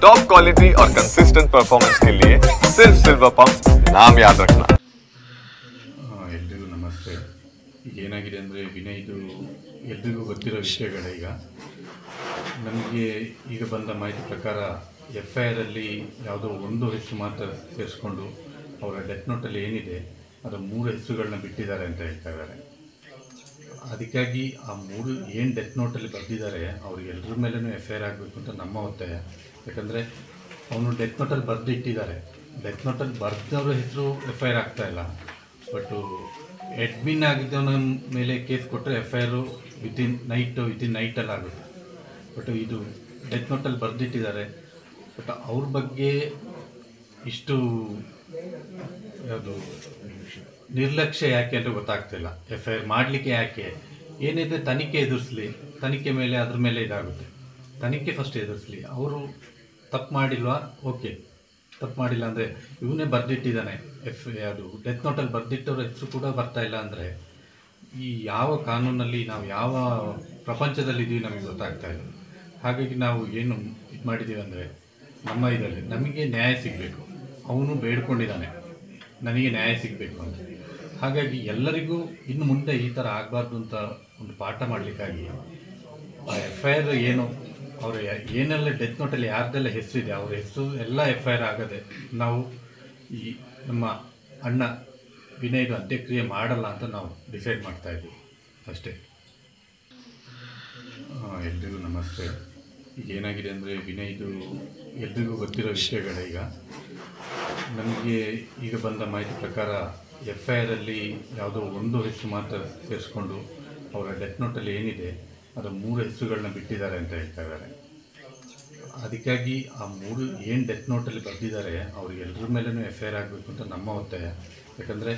Top quality और consistent performance के लिए सिर्फ सिल्वर पंप नाम याद रखना। ಎಲ್ರಿಗೂ ನಮಸ್ತೆ. ಏನಾಗಿದೆ ಅಂದರೆ ವಿನಯ್ದು ಎಲ್ರಿಗೂ ಗೊತ್ತಿರೋ ವಿಷಯಗಳೀಗ ನಮಗೆ ಈಗ ಬಂದ ಮಾಹಿತಿ ಪ್ರಕಾರ FIR-ಅಲ್ಲಿ ಯಾವುದೋ ಒಂದು ಹೆಸರು ಮಾತ್ರ ಸೇರಿಸ್ಕೊಂಡು ಅವರ ಡೆತ್ ನೋಟಲ್ಲಿ ಏನಿದೆ ಅದು 3 ಹೆಸರುಗಳನ್ನ ಬಿಟ್ಟಿದ್ದಾರೆ ಅಂತ ಹೇಳ್ತಾ ಇದ್ದಾರೆ. ಅದಕ್ಕಾಗಿ ಆ 3 ಏನು ಡೆತ್ ನೋಟಲ್ಲಿ ಬರೆದಿದ್ದಾರೆ ಅವ್ರಿಗೆಲ್ಲರ ಮೇಲೂ FIR ಆಗಬೇಕು ಅಂತ ನಮ್ಮ ಒತ್ತಾಯ. ಯಾಕಂದರೆ ಅವನು ಡೆತ್ ನೋಟಲ್ಲಿ ಬರೆದಿಟ್ಟಿದ್ದಾರೆ, ಡೆತ್ ನೋಟಲ್ಲಿ ಬರೆದವ್ರ ಹೆಸರು FIR ಆಗ್ತಾಯಿಲ್ಲ. ಬಟ್ಟು ಅಡ್ಮಿನ್ ಆಗಿದ್ದವನ ಮೇಲೆ ಕೇಸ್ ಕೊಟ್ಟರೆ FIR ವಿತಿನ್ ನೈಟಲ್ಲಿ ಆಗುತ್ತೆ. ಬಟ್ ಇದು ಡೆತ್ ನೋಟಲ್ಲಿ ಬರೆದಿಟ್ಟಿದ್ದಾರೆ. ಬಟ್ ಅವ್ರ ಬಗ್ಗೆ ಇಷ್ಟು ಯಾವುದು ನಿರ್ಲಕ್ಷ್ಯ ಯಾಕೆ ಅಂತ ಗೊತ್ತಾಗ್ತಿಲ್ಲ. FIR ಮಾಡಲಿಕ್ಕೆ ಯಾಕೆ, ಏನಿದೆ ತನಿಖೆ ಎದುರಿಸಲಿ, ತನಿಖೆ ಮೇಲೆ ಅದ್ರ ಮೇಲೆ ಇದಾಗುತ್ತೆ. ತನಿಖೆ ಫಸ್ಟ್ ಎದುರಿಸಲಿ. ಅವರು ತಪ್ಪು ಮಾಡಿಲ್ವಾ, ಓಕೆ, ತಪ್ಪು ಮಾಡಿಲ್ಲ ಅಂದರೆ ಇವನೇ ಬರೆದಿಟ್ಟಿದ್ದಾನೆ. ಅದು ಡೆತ್ ನೋಟಲ್ಲಿ ಬರೆದಿಟ್ಟವ್ರ ಹೆಸರು ಕೂಡ ಬರ್ತಾಯಿಲ್ಲ ಅಂದರೆ ಈ ಯಾವ ಕಾನೂನಲ್ಲಿ ನಾವು ಯಾವ ಪ್ರಪಂಚದಲ್ಲಿದ್ದೀವಿ ನಮಗೆ ಗೊತ್ತಾಗ್ತಾ ಇಲ್ಲ. ಹಾಗಾಗಿ ನಾವು ಏನು ಇದು ಮಾಡಿದ್ದೀವಿ ಅಂದರೆ ನಮ್ಮ ಇದರಲ್ಲಿ ನಮಗೆ ನ್ಯಾಯ ಸಿಗಬೇಕು. ಅವನು ಬೇಡ್ಕೊಂಡಿದ್ದಾನೆ ನನಗೆ ನ್ಯಾಯ ಸಿಗಬೇಕು ಅಂತ. ಹಾಗಾಗಿ ಎಲ್ಲರಿಗೂ ಇನ್ನು ಮುಂದೆ ಈ ಥರ ಆಗಬಾರ್ದು ಅಂತ ಒಂದು ಪಾಠ ಮಾಡಲಿಕ್ಕಾಗಿ ಆ FIR ಏನು ಅವರು ಏನೆಲ್ಲ ಡೆತ್ ನೋಟಲ್ಲಿ ಯಾರ್ದೆಲ್ಲ ಹೆಸರಿದೆ ಅವ್ರ ಹೆಸರು ಎಲ್ಲ FIR ಆಗದೆ ನಾವು ಈ ನಮ್ಮ ಅಣ್ಣ ವಿನಯ್ದು ಅಂತ್ಯಕ್ರಿಯೆ ಮಾಡಲ್ಲ ಅಂತ ನಾವು ಡಿಸೈಡ್ ಮಾಡ್ತಾಯಿದ್ದೀವಿ ಅಷ್ಟೇ. ಎಲ್ರಿಗೂ ನಮಸ್ತೆ. ಏನಾಗಿದೆ ಅಂದರೆ ವಿನಯ್ದು ಎಲ್ರಿಗೂ ಗೊತ್ತಿರೋ ವಿಷಯಗಳೀಗ ನಮಗೆ ಈಗ ಬಂದ ಮಾಹಿತಿ ಪ್ರಕಾರ FIR-ಅಲ್ಲಿ ಯಾವುದೋ ಒಂದು ಹೆಸರು ಮಾತ್ರ ಸೇರಿಸ್ಕೊಂಡು ಅವರ ಡೆತ್ ನೋಟಲ್ಲಿ ಏನಿದೆ ಅದು 3 ಹೆಸರುಗಳನ್ನ ಬಿಟ್ಟಿದ್ದಾರೆ ಅಂತ ಹೇಳ್ತಾ ಇದ್ದಾರೆ. ಅದಕ್ಕಾಗಿ ಆ 3 ಏನು ಡೆತ್ ನೋಟಲ್ಲಿ ಬರೆದಿದ್ದಾರೆ ಅವ್ರಿಗೆಲ್ಲರ ಮೇಲೂ FIR ಆಗಬೇಕು ಅಂತ ನಮ್ಮ ಒತ್ತಾಯ. ಯಾಕಂದರೆ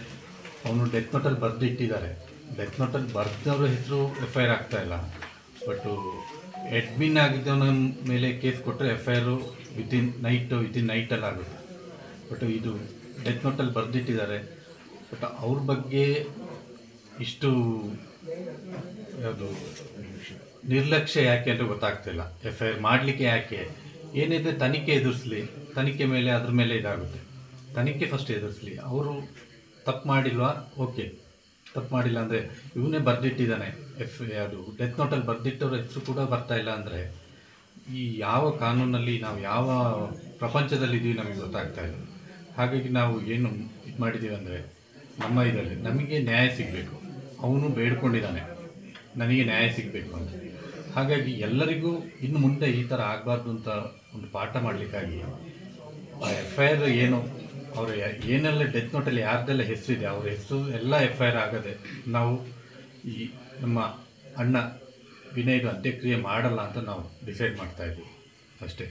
ಅವನು ಡೆತ್ ನೋಟಲ್ಲಿ ಬರೆದಿಟ್ಟಿದ್ದಾರೆ, ಡೆತ್ ನೋಟಲ್ಲಿ ಬರೆದವ್ರ ಹೆಸರು FIR ಆಗ್ತಾಯಿಲ್ಲ. ಬಟ್ಟು ಅಡ್ಮಿನ್ ಆಗಿದ್ದವನ ಮೇಲೆ ಕೇಸ್ ಕೊಟ್ಟರೆ FIR ವಿತಿನ್ ನೈಟಲ್ಲಿ ಆಗುತ್ತೆ. ಬಟ್ ಇದು ಡೆತ್ ನೋಟಲ್ಲಿ ಬರೆದಿಟ್ಟಿದ್ದಾರೆ. ಬಟ್ ಅವ್ರ ಬಗ್ಗೆ ಇಷ್ಟು ಯಾವುದು ನಿರ್ಲಕ್ಷ್ಯ ಯಾಕೆ ಅಂತ ಗೊತ್ತಾಗ್ತಿಲ್ಲ. FIR ಮಾಡಲಿಕ್ಕೆ ಯಾಕೆ, ಏನಿದೆ ತನಿಖೆ ಎದುರಿಸಲಿ, ತನಿಖೆ ಮೇಲೆ ಅದ್ರ ಮೇಲೆ ಇದಾಗುತ್ತೆ. ತನಿಖೆ ಫಸ್ಟ್ ಎದುರಿಸಲಿ. ಅವರು ತಪ್ಪು ಮಾಡಿಲ್ವಾ, ಓಕೆ, ತಪ್ಪು ಮಾಡಿಲ್ಲ ಅಂದರೆ ಇವನೇ ಬರೆದಿಟ್ಟಿದ್ದಾನೆ. ಅದು ಡೆತ್ ನೋಟಲ್ಲಿ ಬರೆದಿಟ್ಟವ್ರ ಹೆಸರು ಕೂಡ ಬರ್ತಾಯಿಲ್ಲ ಅಂದರೆ ಈ ಯಾವ ಕಾನೂನಲ್ಲಿ ನಾವು ಯಾವ ಪ್ರಪಂಚದಲ್ಲಿದ್ದೀವಿ ನಮಗೆ ಗೊತ್ತಾಗ್ತಾ ಇಲ್ಲ. ಹಾಗಾಗಿ ನಾವು ಏನು ಇದು ಮಾಡಿದ್ದೀವಿ ಅಂದರೆ ನಮ್ಮ ಇದರಲ್ಲಿ ನಮಗೆ ನ್ಯಾಯ ಸಿಗಬೇಕು. ಅವನು ಬೇಡ್ಕೊಂಡಿದ್ದಾನೆ ನನಗೆ ನ್ಯಾಯ ಸಿಗಬೇಕು ಅಂತ. ಹಾಗಾಗಿ ಎಲ್ಲರಿಗೂ ಇನ್ನು ಮುಂದೆ ಈ ಥರ ಆಗಬಾರ್ದು ಅಂತ ಒಂದು ಪಾಠ ಮಾಡಲಿಕ್ಕಾಗಿ ಆ FIR ಏನು ಅವರು ಏನೆಲ್ಲ ಡೆತ್ ನೋಟಲ್ಲಿ ಯಾರ್ದೆಲ್ಲ ಹೆಸರಿದೆ ಅವ್ರ ಹೆಸರು ಎಲ್ಲ FIR ಆಗದೆ ನಾವು ಈ ನಮ್ಮ ಅಣ್ಣ ವಿನಯ್ದು ಅಂತ್ಯಕ್ರಿಯೆ ಮಾಡಲ್ಲ ಅಂತ ನಾವು ಡಿಸೈಡ್ ಮಾಡ್ತಾಯಿದ್ದೀವಿ ಅಷ್ಟೇ.